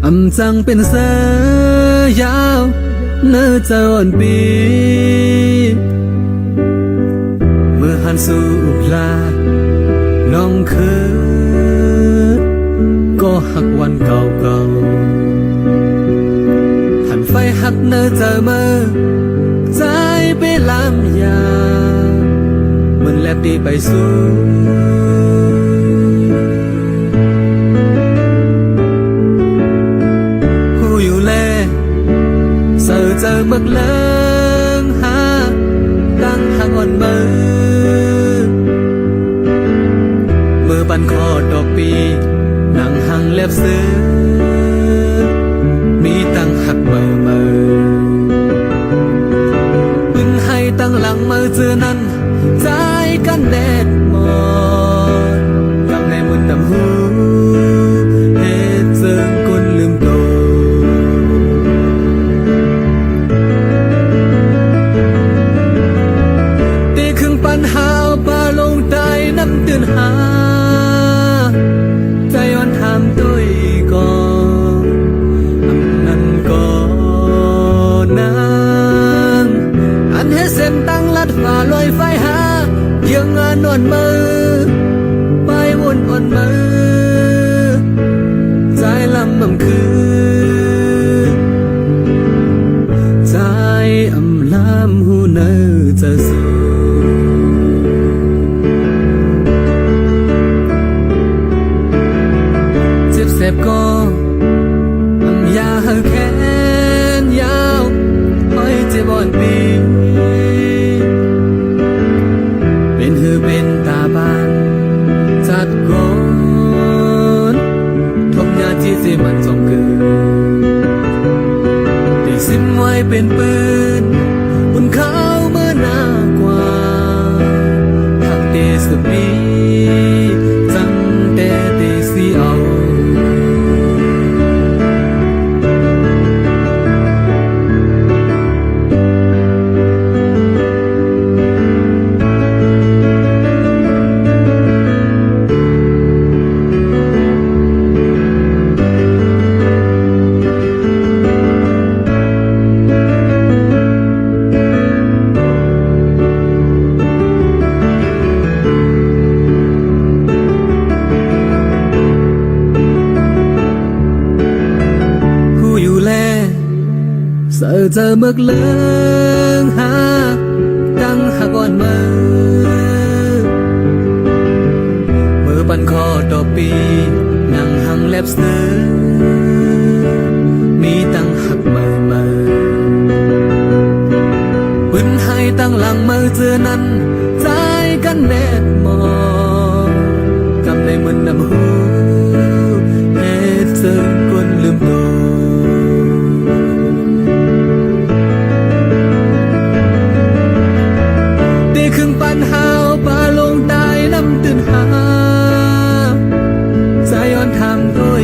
อำจังเป็นเสือยาวเนื้อเจ้าอ่อนปีเมื่อหันสู่พลาน้องเคยก็หักวันเก่าๆหันไฟหักเนื้อเจ้าเมื่อใจไปลำยามันแลบดีไปสู่เจอมักเลิงหาตั้งหักอ่อนมือปันคอดอกปีนั่งหังเล็บเสือมีตั้งหักมือปึ้นให้ตั้งหลังมือเจอนั้นใจกันแดดมอดกำในมือดำหูเฮ็ดเจิงคนลืมโตตื่นหาใจย้อนถามตัวก่อนนั้นก่อนนางอันให้เส้นตั้งลัดฝ่าลอยไฟหายังงานนวลมือไปวนอ่อนมือใจลำอำคือใจอำลำหูเนอจะสูเจ็บก็อำยาแขนยาวห้อยเจ็บอ่อนปีเป็นหือเป็นตาบานจัดก่อนทบยาที่สิมันจงเกิดได้ซิมไว้เป็นปืนบนเขาเมื่อหน้ากว่าหักเดสปีจังแต่เดสีเอาเจอเมื่อเลิงหาตั้งหักอ่อนมือปันคอดอกปีนั่งหังเล็บเสือมีตั้งหักมือปืนให้ตั้งหลังมือเจอนั้นใจกันแนบมองกำในมือน้ำหูเฮ็ดเจอคนลืมตัวปัญหาปาลงตายน้ำตื่นหาใจย้อนทำตัว